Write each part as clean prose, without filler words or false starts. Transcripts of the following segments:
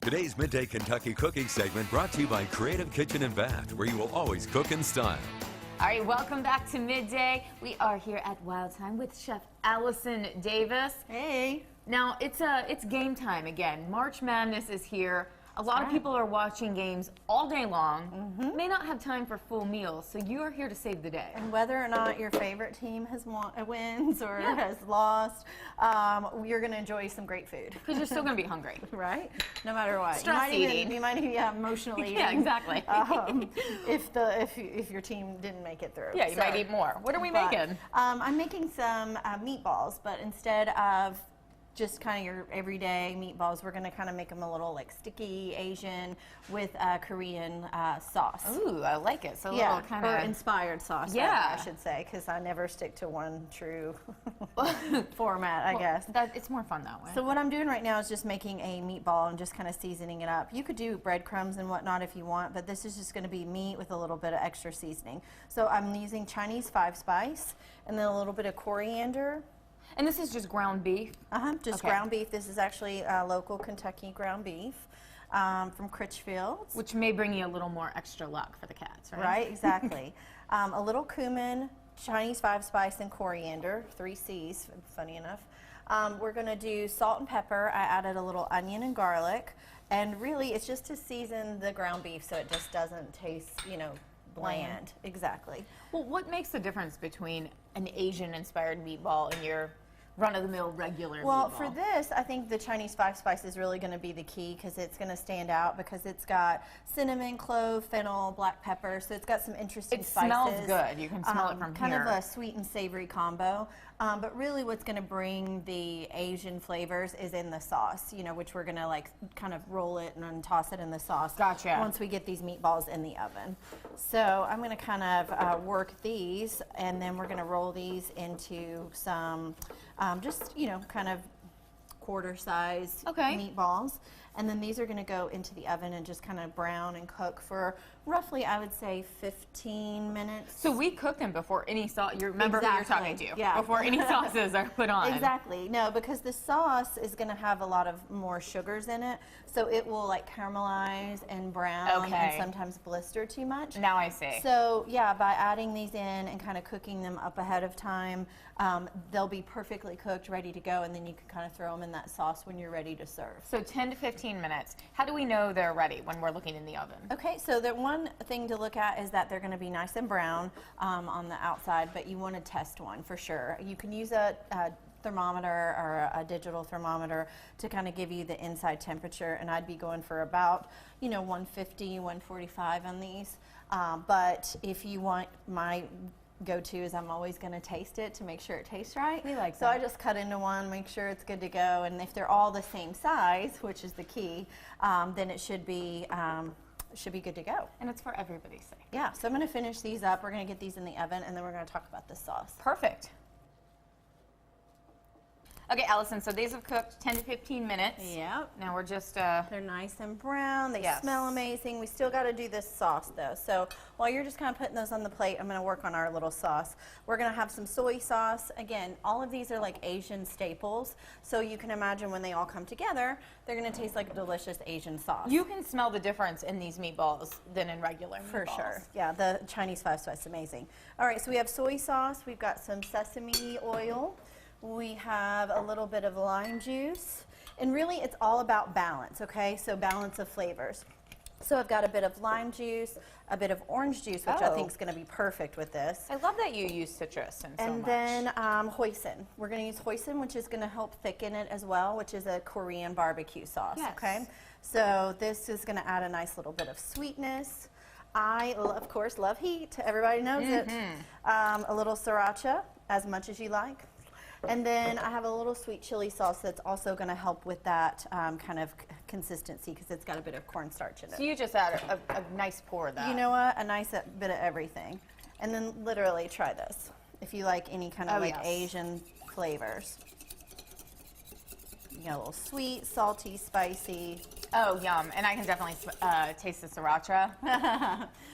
Today's Midday Kentucky Cooking segment brought to you by Creative Kitchen and Bath, where you will always cook in style. All right, welcome back to Midday. We are here at Wild Time with Chef Allison Davis. Hey. Now, it's game time again. March Madness is here. A lot of people are watching games all day long, may not have time for full meals, so you are here to save the day. And whether or not your favorite team has wins or has lost, you're going to enjoy some great food. Because you're still going to be hungry. Right? No matter what. Stress eating. You might even emotionally eating. Yeah, exactly. If your team didn't make it through. Yeah, you might eat more. What are we making? I'm making some meatballs, but instead of just kind of your everyday meatballs, we're going to kind of make them a little like sticky Asian with Korean sauce. Ooh, I like it. So a Yeah, little kind or of inspired sauce, Yeah. I should say, because I never stick to one true format, I guess. It's more fun that way. So what I'm doing right now is just making a meatball and just kind of seasoning it up. You could do breadcrumbs and whatnot if you want, but this is just going to be meat with a little bit of extra seasoning. So I'm using Chinese 5-spice and then a little bit of coriander. And this is just ground beef? Just Okay. ground beef. This is actually local Kentucky ground beef from Critchfield's. Which may bring you a little more extra luck for the cats, right? Right, exactly. A little cumin, Chinese 5-spice, and coriander, 3 C's, funny enough. We're going to do salt and pepper. I added a little onion and garlic. And really, it's just to season the ground beef so it just doesn't taste, bland. Exactly. Well, what makes the difference between an Asian-inspired meatball and your run-of-the-mill regular Well, meatball? for this, I think the Chinese 5-spice is really going to be the key because it's going to stand out because it's got cinnamon, clove, fennel, black pepper, so it's got some interesting spices. It smells good. You can smell it from kind here. Kind of a sweet and savory combo. But really what's going to bring the Asian flavors is in the sauce, which we're going to like kind of roll it and then toss it in the sauce. Gotcha. Once we get these meatballs in the oven. So I'm going to kind of work these and then we're going to roll these into some just, kind of quarter size meatballs. And then these are going to go into the oven and just kind of brown and cook for roughly, I would say, 15 minutes. So we cook them before any sauce. You remember who you're talking to. Yeah. Before any sauces are put on. Exactly. No, because the sauce is going to have a lot of more sugars in it. So it will like caramelize and brown and sometimes blister too much. Now I see. So yeah, by adding these in and kind of cooking them up ahead of time, they'll be perfectly cooked, ready to go, and then you can kind of throw them in that sauce when you're ready to serve. So 10 to 15 minutes. How do we know they're ready when we're looking in the oven? Okay, so the one thing to look at is that they're going to be nice and brown on the outside, but you want to test one for sure. You can use a thermometer or a digital thermometer to kind of give you the inside temperature, and I'd be going for about 150, 145 on these. But if you want, my go-to is I'm always going to taste it to make sure it tastes right. We like so that. I just cut into one, make sure it's good to go, and if they're all the same size, which is the key, then it should be good to go. And it's for everybody's sake. Yeah, so I'm going to finish these up. We're going to get these in the oven, and then we're going to talk about the sauce. Perfect. Okay, Allison, so these have cooked 10 to 15 minutes. Yep. Now we're just... They're nice and brown. They smell amazing. We still got to do this sauce, though. So while you're just kind of putting those on the plate, I'm going to work on our little sauce. We're going to have some soy sauce. Again, all of these are like Asian staples. So you can imagine when they all come together, they're going to taste like a delicious Asian sauce. You can smell the difference in these meatballs than in regular meatballs. For sure. Yeah, the Chinese 5-spice is amazing. All right, so we have soy sauce. We've got some sesame oil. We have a little bit of lime juice. And really, it's all about balance, okay? So balance of flavors. So I've got a bit of lime juice, a bit of orange juice, which I think is going to be perfect with this. I love that you use citrus and so much. And then Hoisin. We're going to use Hoisin, which is going to help thicken it as well, which is a Korean barbecue sauce, okay? So this is going to add a nice little bit of sweetness. I, of course, love heat. Everybody knows it. A little Sriracha, as much as you like. And then I have a little sweet chili sauce that's also going to help with that kind of consistency because it's got a bit of cornstarch in it. So you just add a nice pour of that. You know what? A nice bit of everything. And then literally try this if you like any kind of Asian flavors. You got a little sweet, salty, spicy. Oh, yum. And I can definitely taste the Sriracha.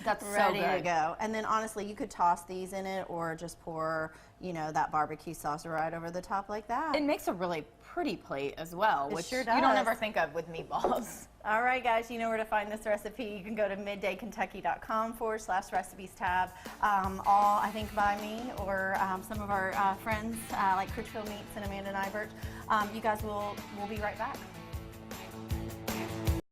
That's ready so good. to go. And then honestly, you could toss these in it or just pour, you know, that barbecue sauce right over the top like that. It makes a really pretty plate as well, It which sure you does. don't ever think of with meatballs. All right, guys, you know where to find this recipe. You can go to middaykentucky.com/recipes tab. All, I think, by me or some of our friends like Critchfield Meats and Amanda Nybert. You guys will be right back.